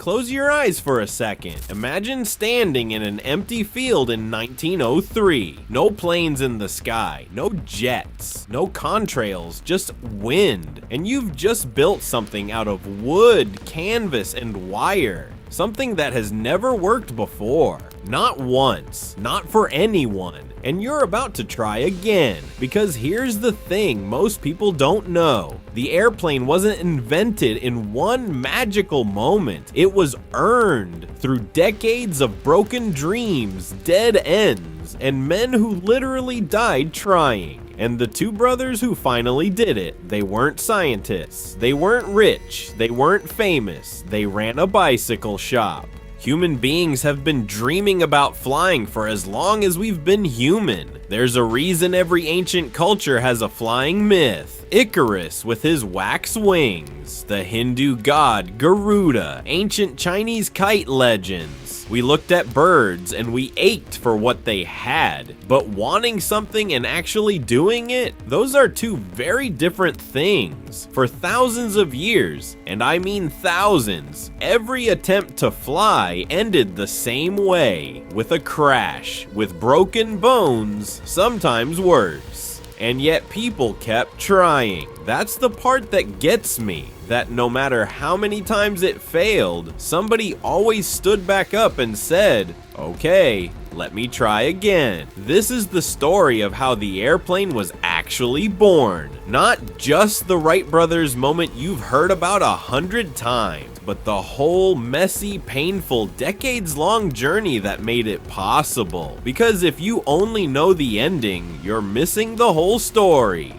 Close your eyes for a second. Imagine standing in an empty field in 1903. No planes in the sky, no jets, no contrails, just wind. And you've just built something out of wood, canvas, and wire. Something that has never worked before. Not once, not for anyone. And you're about to try again. Because here's the thing most people don't know. The airplane wasn't invented in one magical moment. It was earned through decades of broken dreams, dead ends, and men who literally died trying. And the two brothers who finally did it, they weren't scientists, they weren't rich, they weren't famous, they ran a bicycle shop. Human beings have been dreaming about flying for as long as we've been human. There's a reason every ancient culture has a flying myth. Icarus with his wax wings, the Hindu god Garuda, ancient Chinese kite legends. We looked at birds and we ached for what they had, but wanting something and actually doing it, those are two very different things. For thousands of years, and I mean thousands, every attempt to fly ended the same way, with a crash, with broken bones, sometimes worse. And yet people kept trying. That's the part that gets me. That no matter how many times it failed, somebody always stood back up and said, okay, let me try again. This is the story of how the airplane was actually born. Not just the Wright brothers moment you've heard about 100 times, but the whole messy, painful, decades-long journey that made it possible. Because if you only know the ending, you're missing the whole story.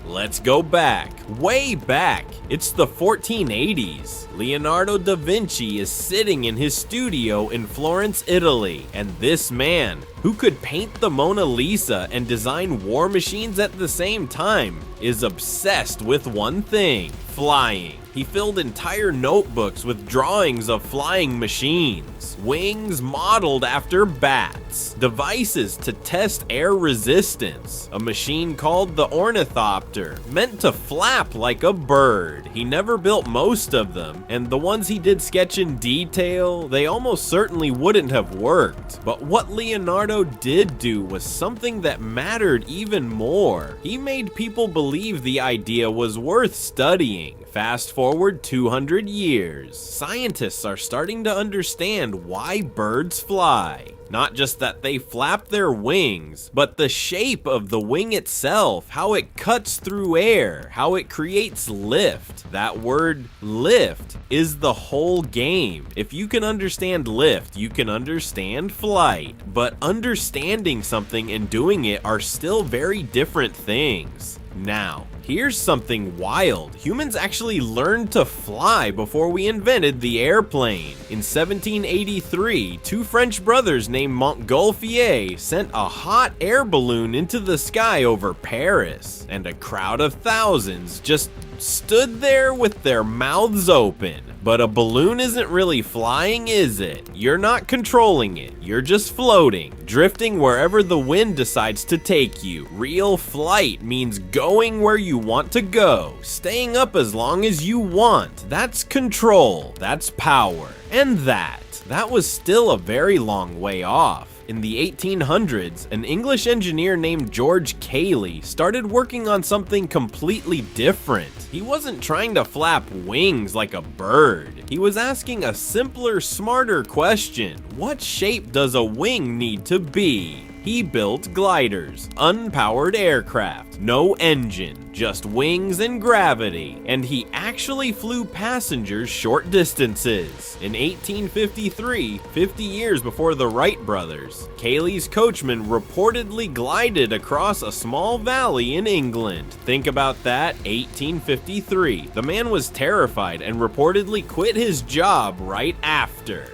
Let's go back, way back. It's the 1480s. Leonardo da Vinci is sitting in his studio in Florence, Italy, and this man, who could paint the Mona Lisa and design war machines at the same time, is obsessed with one thing: flying. He filled entire notebooks with drawings of flying machines, wings modeled after bats, devices to test air resistance, a machine called the ornithopter, meant to flap like a bird. He never built most of them, and the ones he did sketch in detail, they almost certainly wouldn't have worked. But what Leonardo did do was something that mattered even more. He made people believe the idea was worth studying. Fast forward 200 years, scientists are starting to understand why birds fly. Not just that they flap their wings, but the shape of the wing itself, how it cuts through air, how it creates lift. That word lift is the whole game. If you can understand lift, you can understand flight. But understanding something and doing it are still very different things. Now, here's something wild. Humans actually learned to fly before we invented the airplane. In 1783, two French brothers named Montgolfier sent a hot air balloon into the sky over Paris, and a crowd of thousands just stood there with their mouths open. But a balloon isn't really flying, is it? You're not controlling it, you're just floating, drifting wherever the wind decides to take you. Real flight means going where you want to go, staying up as long as you want. That's control, that's power. And that was still a very long way off. In the 1800s, an English engineer named George Cayley started working on something completely different. He wasn't trying to flap wings like a bird. He was asking a simpler, smarter question. What shape does a wing need to be? He built gliders, unpowered aircraft, no engine, just wings and gravity, and he actually flew passengers short distances. In 1853, 50 years before the Wright brothers, Cayley's coachman reportedly glided across a small valley in England. Think about that, 1853. The man was terrified and reportedly quit his job right after.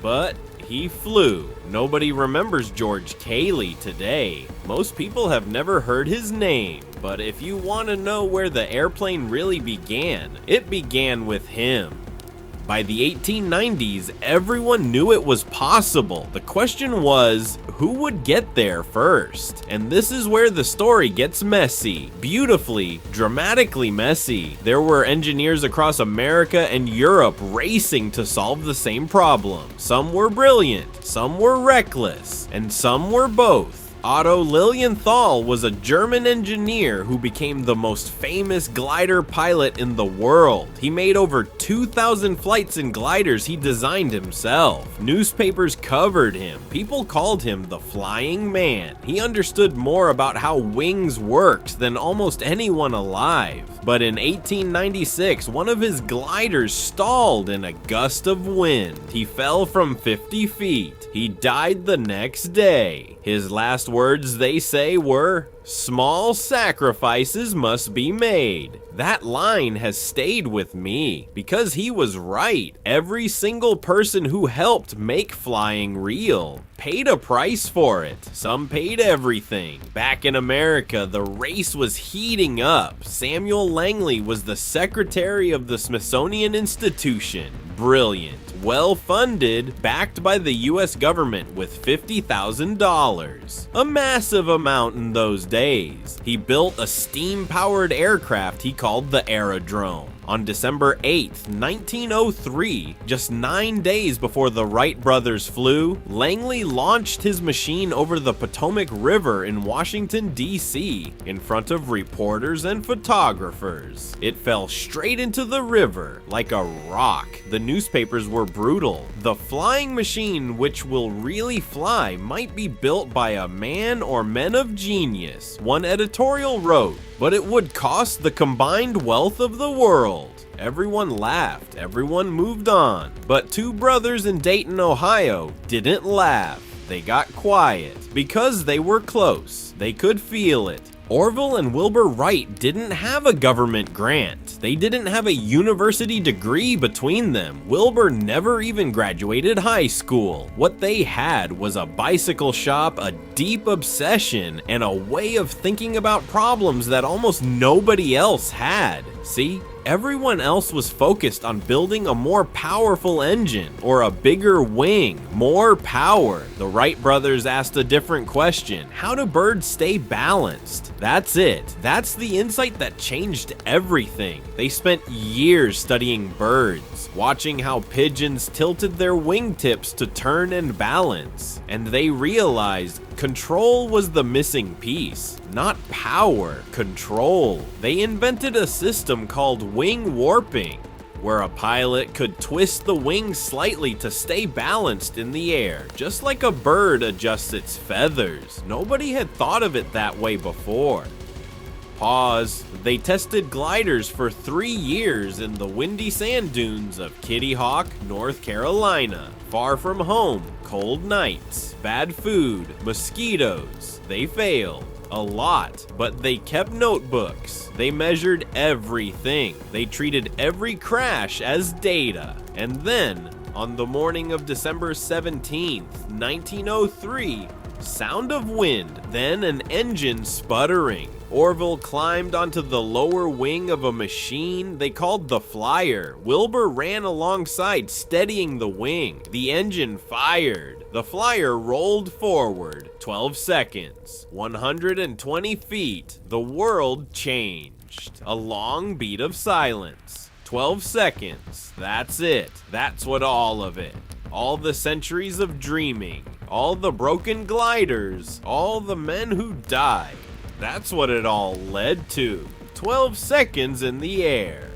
But he flew. Nobody remembers George Cayley today. Most people have never heard his name. But if you want to know where the airplane really began, it began with him. By the 1890s, everyone knew it was possible. The question was, who would get there first? And this is where the story gets messy. Beautifully, dramatically messy. There were engineers across America and Europe racing to solve the same problem. Some were brilliant, some were reckless, and some were both. Otto Lilienthal was a German engineer who became the most famous glider pilot in the world. He made over 2,000 flights in gliders he designed himself. Newspapers covered him. People called him the Flying Man. He understood more about how wings worked than almost anyone alive. But in 1896, one of his gliders stalled in a gust of wind. He fell from 50 feet. He died the next day. His last words, they say, were, "Small sacrifices must be made." That line has stayed with me because he was right. Every single person who helped make flying real paid a price for it. Some paid everything. Back in America, the race was heating up. Samuel Langley was the secretary of the Smithsonian Institution. Brilliant, well-funded, backed by the US government with $50,000. A massive amount in those days. He built a steam-powered aircraft he called the Aerodrome. On December 8th, 1903, just 9 days before the Wright brothers flew, Langley launched his machine over the Potomac River in Washington, D.C., in front of reporters and photographers. It fell straight into the river like a rock. The newspapers were brutal. The flying machine which will really fly might be built by a man or men of genius, one editorial wrote, but it would cost the combined wealth of the world. Everyone laughed, everyone moved on. But two brothers in Dayton, Ohio didn't laugh. They got quiet because they were close. They could feel it. Orville and Wilbur Wright didn't have a government grant. They didn't have a university degree between them. Wilbur never even graduated high school. What they had was a bicycle shop, a deep obsession, and a way of thinking about problems that almost nobody else had. See? Everyone else was focused on building a more powerful engine or a bigger wing, more power. The Wright brothers asked a different question. How do birds stay balanced? That's it. That's the insight that changed everything. They spent years studying birds, watching how pigeons tilted their wingtips to turn and balance. And they realized control was the missing piece. Not power, control. They invented a system called wing warping, where a pilot could twist the wings slightly to stay balanced in the air, just like a bird adjusts its feathers. Nobody had thought of it that way before. Pause. They tested gliders for 3 years in the windy sand dunes of Kitty Hawk, North Carolina. Far from home, cold nights, bad food, mosquitoes. They failed. A lot, but they kept notebooks. They measured everything. They treated every crash as data. And then, on the morning of December 17th, 1903, sound of wind, then an engine sputtering. Orville climbed onto the lower wing of a machine they called the Flyer. Wilbur ran alongside, steadying the wing. The engine fired. The Flyer rolled forward. 12 seconds. 120 feet. The world changed. A long beat of silence. 12 seconds. That's it. That's what all of it. All the centuries of dreaming. All the broken gliders. All the men who died. That's what it all led to. 12 seconds in the air.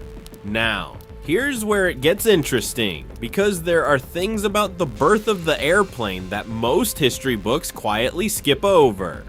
Now, here's where it gets interesting, because there are things about the birth of the airplane that most history books quietly skip over.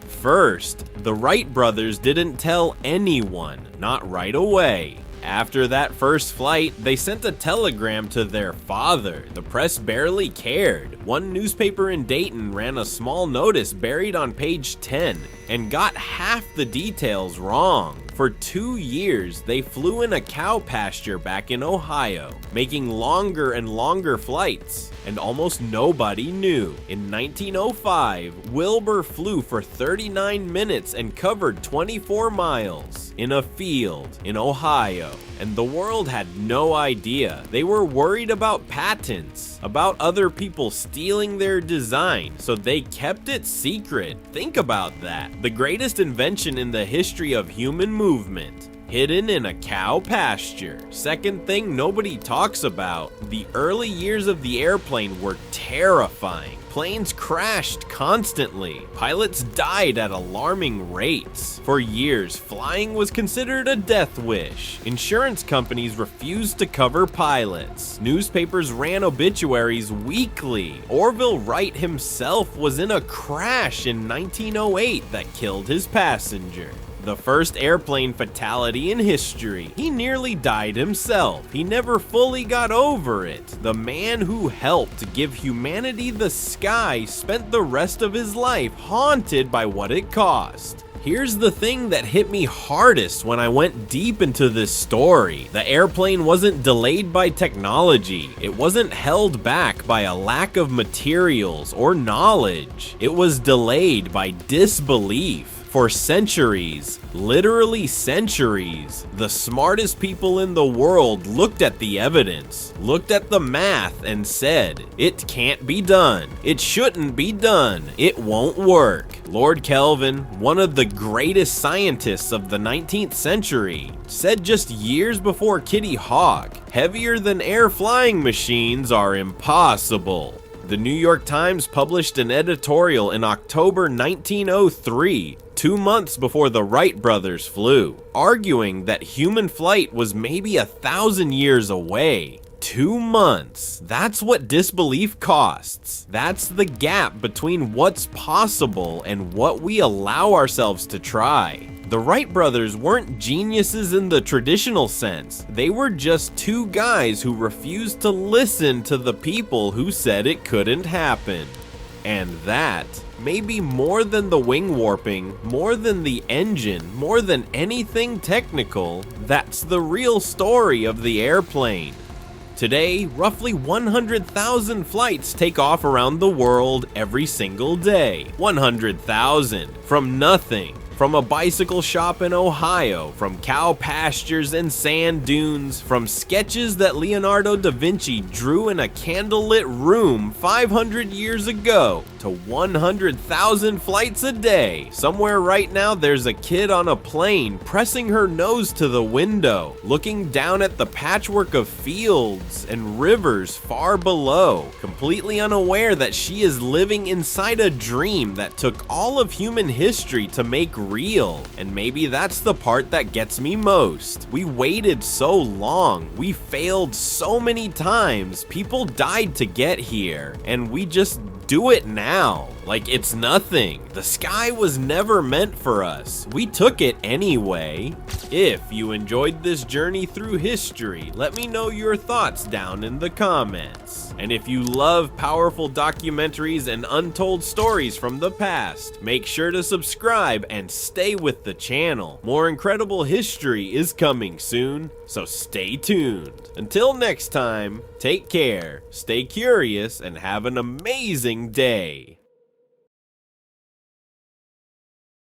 First, the Wright brothers didn't tell anyone, not right away. After that first flight, they sent a telegram to their father. The press barely cared. One newspaper in Dayton ran a small notice buried on page 10 and got half the details wrong. For 2 years, they flew in a cow pasture back in Ohio, making longer and longer flights, and almost nobody knew. In 1905, Wilbur flew for 39 minutes and covered 24 miles in a field in Ohio, and the world had no idea. They were worried about patents, about other people stealing their design, so they kept it secret. Think about that. The greatest invention in the history of human movement, hidden in a cow pasture. Second thing nobody talks about, the early years of the airplane were terrifying. Planes crashed constantly. Pilots died at alarming rates. For years, flying was considered a death wish. Insurance companies refused to cover pilots. Newspapers ran obituaries weekly. Orville Wright himself was in a crash in 1908 that killed his passenger. The first airplane fatality in history. He nearly died himself. He never fully got over it. The man who helped give humanity the sky spent the rest of his life haunted by what it cost. Here's the thing that hit me hardest when I went deep into this story. The airplane wasn't delayed by technology. It wasn't held back by a lack of materials or knowledge. It was delayed by disbelief. For centuries, literally centuries, the smartest people in the world looked at the evidence, looked at the math, and said, it can't be done. It shouldn't be done. It won't work. Lord Kelvin, one of the greatest scientists of the 19th century, said just years before Kitty Hawk, heavier than air flying machines are impossible. The New York Times published an editorial in October 1903, 2 months before the Wright brothers flew, arguing that human flight was maybe 1,000 years away. 2 months. That's what disbelief costs. That's the gap between what's possible and what we allow ourselves to try. The Wright brothers weren't geniuses in the traditional sense. They were just 2 guys who refused to listen to the people who said it couldn't happen. And that, maybe more than the wing warping, more than the engine, more than anything technical, that's the real story of the airplane. Today, roughly 100,000 flights take off around the world every single day. 100,000 from nothing. From a bicycle shop in Ohio, from cow pastures and sand dunes, from sketches that Leonardo da Vinci drew in a candlelit room 500 years ago, to 100,000 flights a day. Somewhere right now there's a kid on a plane pressing her nose to the window, looking down at the patchwork of fields and rivers far below, completely unaware that she is living inside a dream that took all of human history to make real. And maybe that's the part that gets me most. We waited so long, we failed so many times, people died to get here, and we just do it now, like it's nothing. The sky was never meant for us. We took it anyway. If you enjoyed this journey through history, let me know your thoughts down in the comments. And if you love powerful documentaries and untold stories from the past, make sure to subscribe and stay with the channel. More incredible history is coming soon, so stay tuned. Until next time, take care, stay curious, and have an amazing day.